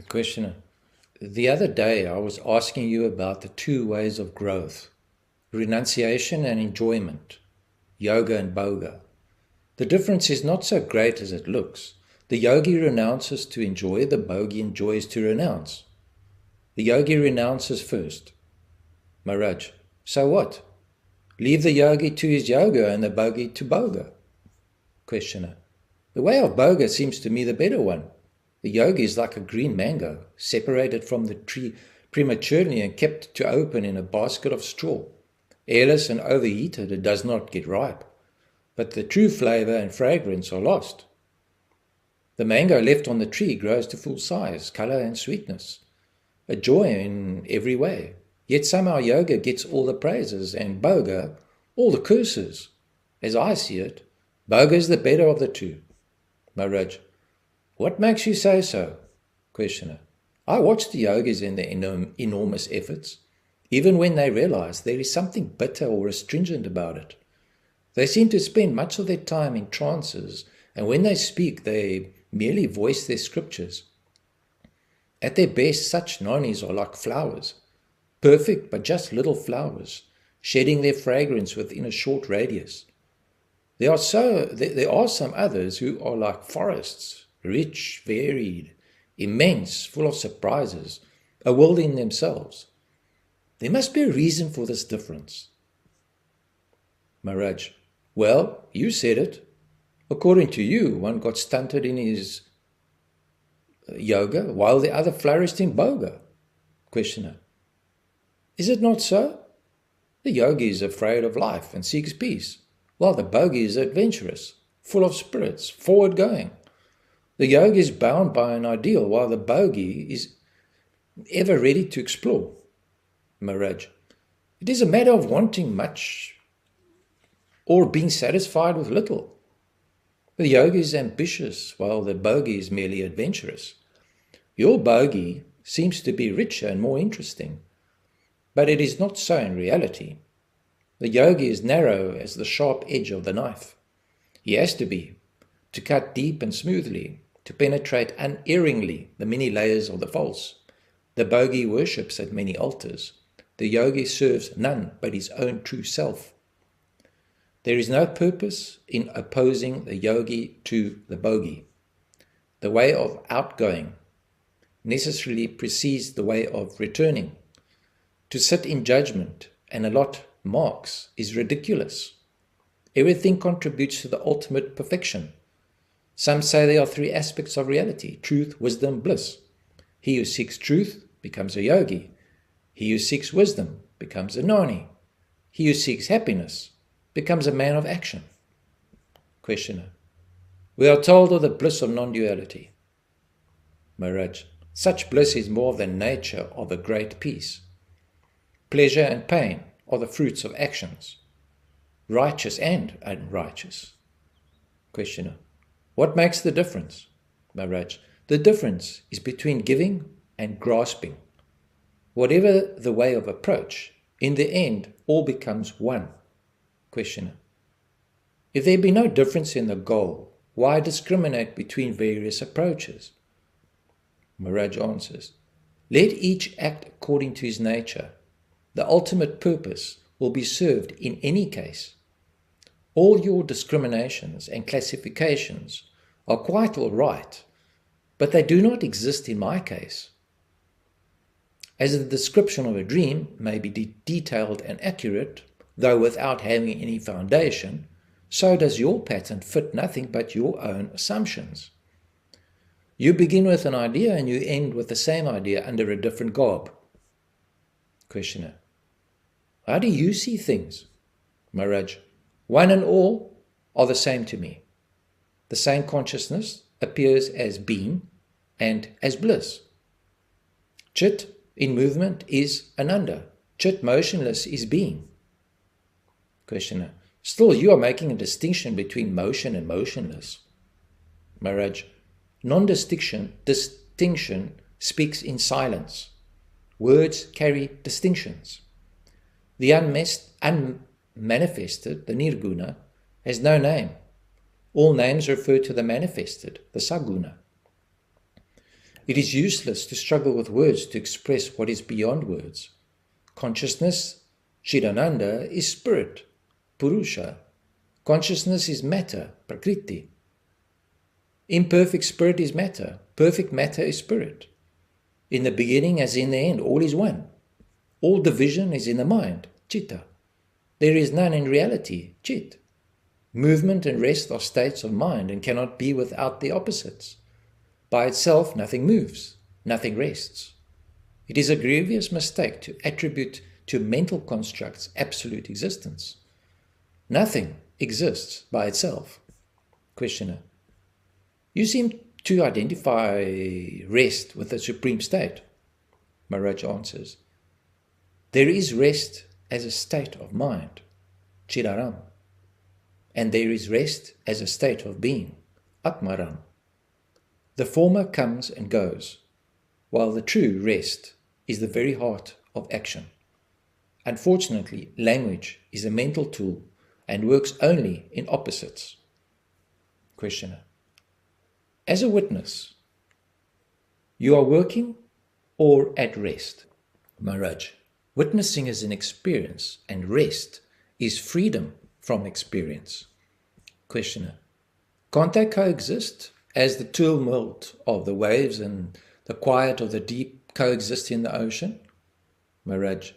Questioner, the other day I was asking you about the two ways of growth, renunciation and enjoyment, yoga and bhoga. The difference is not so great as it looks. The yogi renounces to enjoy, the bhogi enjoys to renounce. The yogi renounces first. Maharaj, so what? Leave the yogi to his yoga and the bhogi to bhoga. Questioner, the way of bhoga seems to me the better one. The yogi is like a green mango, separated from the tree prematurely and kept to open in a basket of straw. Airless and overheated, it does not get ripe, but the true flavor and fragrance are lost. The mango left on the tree grows to full size, color and sweetness, a joy in every way. Yet somehow yoga gets all the praises and bhoga all the curses. As I see it, bhoga is the better of the two. Maharaj, what makes you say so? Questioner, I watch the yogis in their enormous efforts, even when they realize there is something bitter or astringent about it. They seem to spend much of their time in trances, and when they speak, they merely voice their scriptures. At their best, such nonis are like flowers, perfect but just little flowers, shedding their fragrance within a short radius. There are some others who are like forests, rich, varied, immense, full of surprises, a world in themselves. There must be a reason for this difference. Maharaj, well, you said it. According to you, one got stunted in his yoga while the other flourished in bhoga. Questioner, is it not so? The yogi is afraid of life and seeks peace, while the bhogi is adventurous, full of spirits, forward-going. The yogi is bound by an ideal, while the bhogi is ever ready to explore. Maharaj, it is a matter of wanting much or being satisfied with little. The yogi is ambitious, while the bhogi is merely adventurous. Your bhogi seems to be richer and more interesting, but it is not so in reality. The yogi is narrow as the sharp edge of the knife. He has to be, to cut deep and smoothly, to penetrate unerringly the many layers of the false. The bhogi worships at many altars. The yogi serves none but his own true self. There is no purpose in opposing the yogi to the bhogi. The way of outgoing necessarily precedes the way of returning. To sit in judgment and allot marks is ridiculous. Everything contributes to the ultimate perfection. Some say there are three aspects of reality: truth, wisdom, bliss. He who seeks truth becomes a yogi. He who seeks wisdom becomes a nani. He who seeks happiness becomes a man of action. Questioner, we are told of the bliss of non-duality. Maharaj, such bliss is more than nature of a great peace. Pleasure and pain are the fruits of actions, righteous and unrighteous. Questioner, what makes the difference? Maharaj, the difference is between giving and grasping. Whatever the way of approach, in the end, all becomes one. Questioner, if there be no difference in the goal, why discriminate between various approaches? Maharaj answers, let each act according to his nature. The ultimate purpose will be served in any case. All your discriminations and classifications are quite all right, but they do not exist in my case. As the description of a dream may be detailed and accurate, though without having any foundation, so does your pattern fit nothing but your own assumptions. You begin with an idea and you end with the same idea under a different garb. Questioner, how do you see things? Maharaj, one and all are the same to me. The same consciousness appears as being and as bliss. Chit in movement is ananda. Chit motionless is being. Questioner, still you are making a distinction between motion and motionless. Maharaj, non-distinction speaks in silence. Words carry distinctions. The unmanifested, the nirguna, has no name. All names refer to the manifested, the saguna. It is useless to struggle with words to express what is beyond words. Consciousness, Chidananda, is spirit, Purusha. Consciousness is matter, Prakriti. Imperfect spirit is matter. Perfect matter is spirit. In the beginning as in the end, all is one. All division is in the mind, Chitta. There is none in reality, Chit. Movement and rest are states of mind and cannot be without the opposites. By itself, nothing moves, nothing rests. It is a grievous mistake to attribute to mental constructs absolute existence. Nothing exists by itself. Questioner: You seem to identify rest with the supreme state. Maharaj answers: There is rest as a state of mind, Chidaram, and there is rest as a state of being, Atmaram. The former comes and goes, while the true rest is the very heart of action. Unfortunately, language is a mental tool and works only in opposites. Questioner: As a witness, you are working or at rest? Maharaj: Witnessing is an experience and rest is freedom from experience. Questioner: Can't they coexist as the tumult of the waves and the quiet of the deep coexist in the ocean? Maharaj: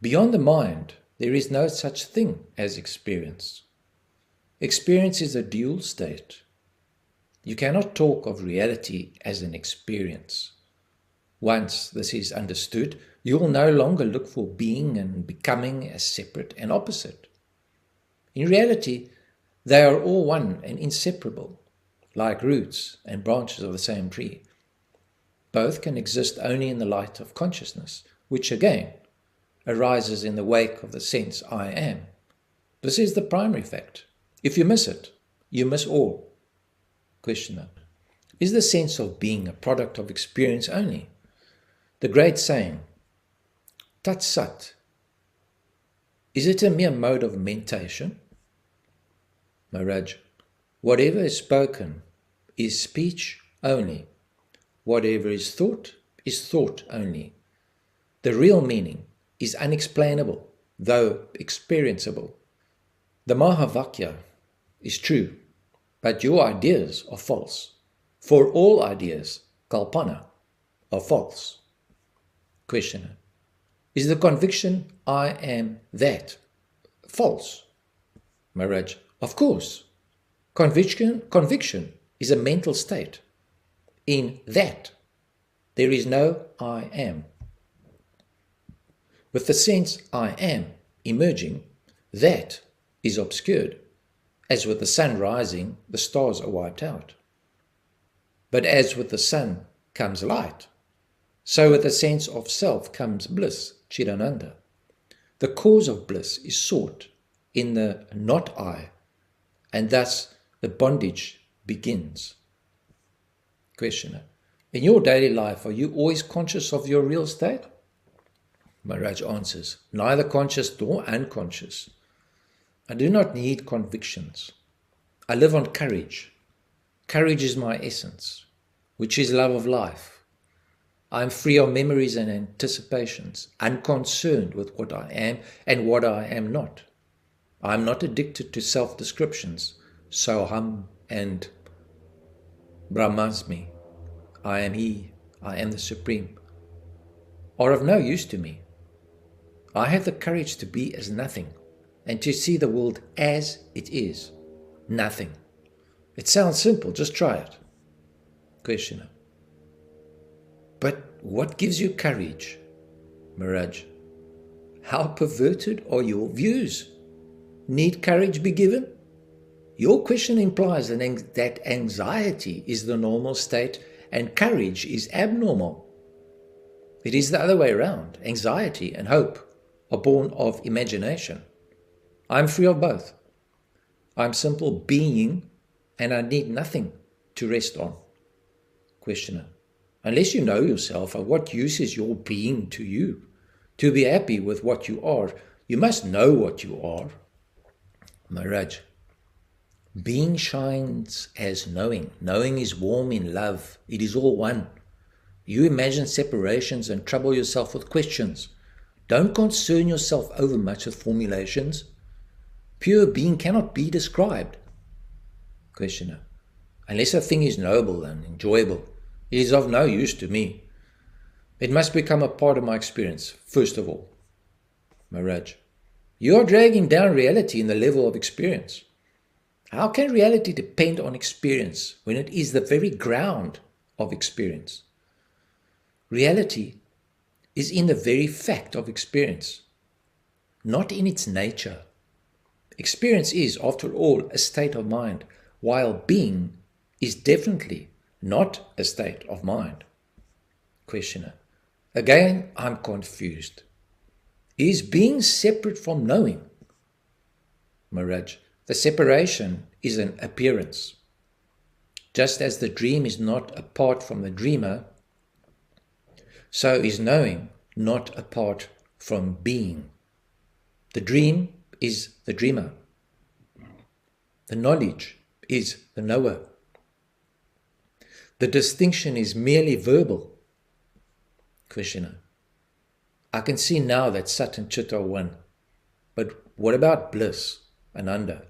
Beyond the mind, there is no such thing as experience. Experience is a dual state. You cannot talk of reality as an experience. Once this is understood, you will no longer look for being and becoming as separate and opposite. In reality, they are all one and inseparable, like roots and branches of the same tree. Both can exist only in the light of consciousness, which again arises in the wake of the sense I am. This is the primary fact. If you miss it, you miss all. Questioner: Is the sense of being a product of experience only? The great saying, Tat Sat, is it a mere mode of mentation? Maharaj: Whatever is spoken is speech only. Whatever is thought only. The real meaning is unexplainable, though experienceable. The Mahavakya is true, but your ideas are false. For all ideas, Kalpana, are false. Questioner: Is the conviction I am that false? Maharaj: Of course. Conviction is a mental state. In that, there is no I am. With the sense I am emerging, that is obscured. As with the sun rising, the stars are wiped out. But as with the sun comes light, so with the sense of self comes bliss, Chidananda. The cause of bliss is sought in the not I, and thus the bondage begins. Questioner: In your daily life, are you always conscious of your real state? Maharaj answers: Neither conscious nor unconscious. I do not need convictions. I live on courage. Courage is my essence, which is love of life. I am free of memories and anticipations, unconcerned with what I am and what I am not. I am not addicted to self-descriptions, Soham and Brahmasmi, I am He, I am the Supreme, are of no use to me. I have the courage to be as nothing and to see the world as it is, nothing. It sounds simple, just try it. Questioner: But what gives you courage? Maharaj: How perverted are your views? Need courage be given? Your question implies that anxiety is the normal state and courage is abnormal. It is the other way around. Anxiety and hope are born of imagination. I am free of both. I am simple being and I need nothing to rest on. Questioner: Unless you know yourself, of what use is your being to you? To be happy with what you are, you must know what you are. Maharaj: Being shines as knowing. Knowing is warm in love. It is all one. You imagine separations and trouble yourself with questions. Don't concern yourself overmuch with formulations. Pure being cannot be described. Questioner. Unless a thing is noble and enjoyable, it is of no use to me. It must become a part of my experience, first of all. Maharaj. You are dragging down reality in the level of experience. How can reality depend on experience when it is the very ground of experience? Reality is in the very fact of experience, not in its nature. Experience is, after all, a state of mind, while being is definitely not a state of mind. Questioner. Again, I'm confused. Is being separate from knowing? Maharaj. The separation is an appearance. Just as the dream is not apart from the dreamer, so is knowing not apart from being. The dream is the dreamer. The knowledge is the knower. The distinction is merely verbal. Questioner. I can see now that Sat and Chit are one. But what about bliss, Ananda?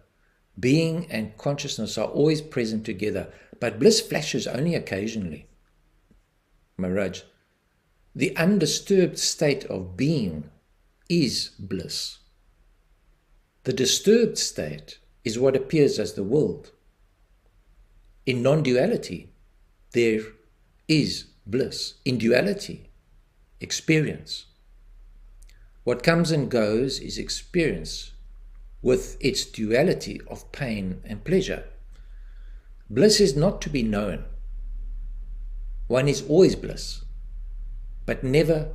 Being and consciousness are always present together, but bliss flashes only occasionally. Maharaj. The undisturbed state of being is bliss. The disturbed state is what appears as the world. In non-duality, there is bliss. In duality, experience. What comes and goes is experience with its duality of pain and pleasure. Bliss is not to be known. One is always bliss, but never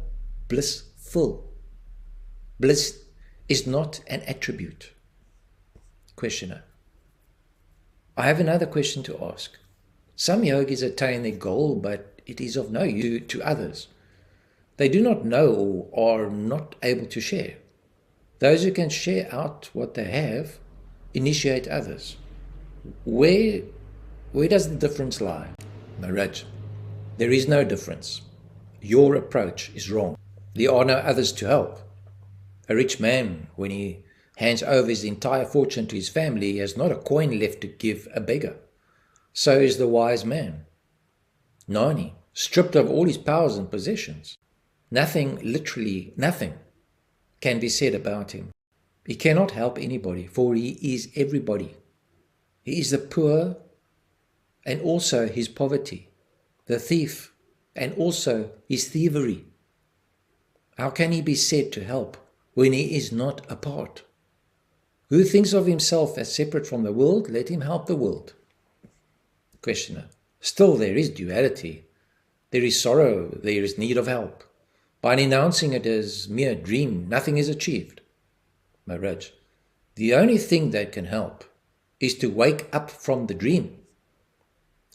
blissful. Bliss is not an attribute. Questioner. I have another question to ask. Some yogis attain their goal, but it is of no use to others. They do not know or are not able to share. Those who can share out what they have initiate others. Where does the difference lie? Maharaj, there is no difference. Your approach is wrong. There are no others to help. A rich man, when he hands over his entire fortune to his family, he has not a coin left to give a beggar. So is the wise man. Nani, stripped of all his powers and possessions. Nothing, literally nothing, can be said about him. He cannot help anybody, for he is everybody. He is the poor and also his poverty, the thief and also his thievery. How can he be said to help when he is not a part? Who thinks of himself as separate from the world, let him help the world. Questioner. Still there is duality. There is sorrow, there is need of help. By denouncing it as mere dream, nothing is achieved. Maharaj, the only thing that can help is to wake up from the dream.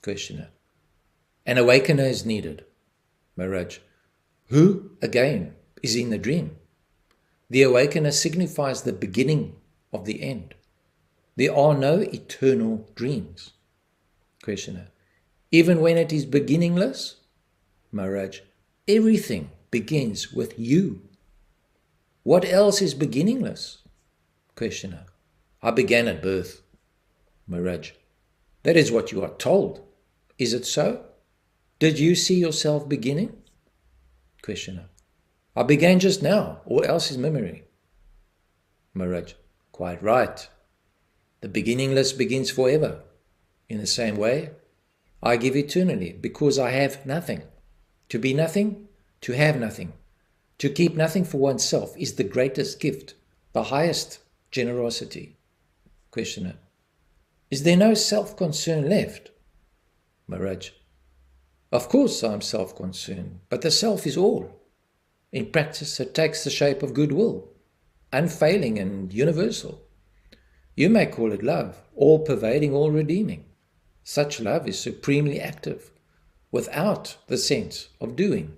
Questioner. An awakener is needed. Maharaj, who, again, is in the dream? The awakener signifies the beginning of the end. There are no eternal dreams. Questioner. Even when it is beginningless? Maharaj, everything begins with you. What else is beginningless? Questioner. I began at birth. Maharaj, that is what you are told. Is it so? Did you see yourself beginning? Questioner. I began just now. All else is memory. Maharaj, quite right. The beginningless begins forever. In the same way, I give eternally because I have nothing. To be nothing, to have nothing, to keep nothing for oneself is the greatest gift, the highest generosity. Questioner. Is there no self-concern left? Maharaj. Of course I am self-concerned, but the self is all. In practice it takes the shape of goodwill, unfailing and universal. You may call it love, all-pervading, all-redeeming. Such love is supremely active, without the sense of doing.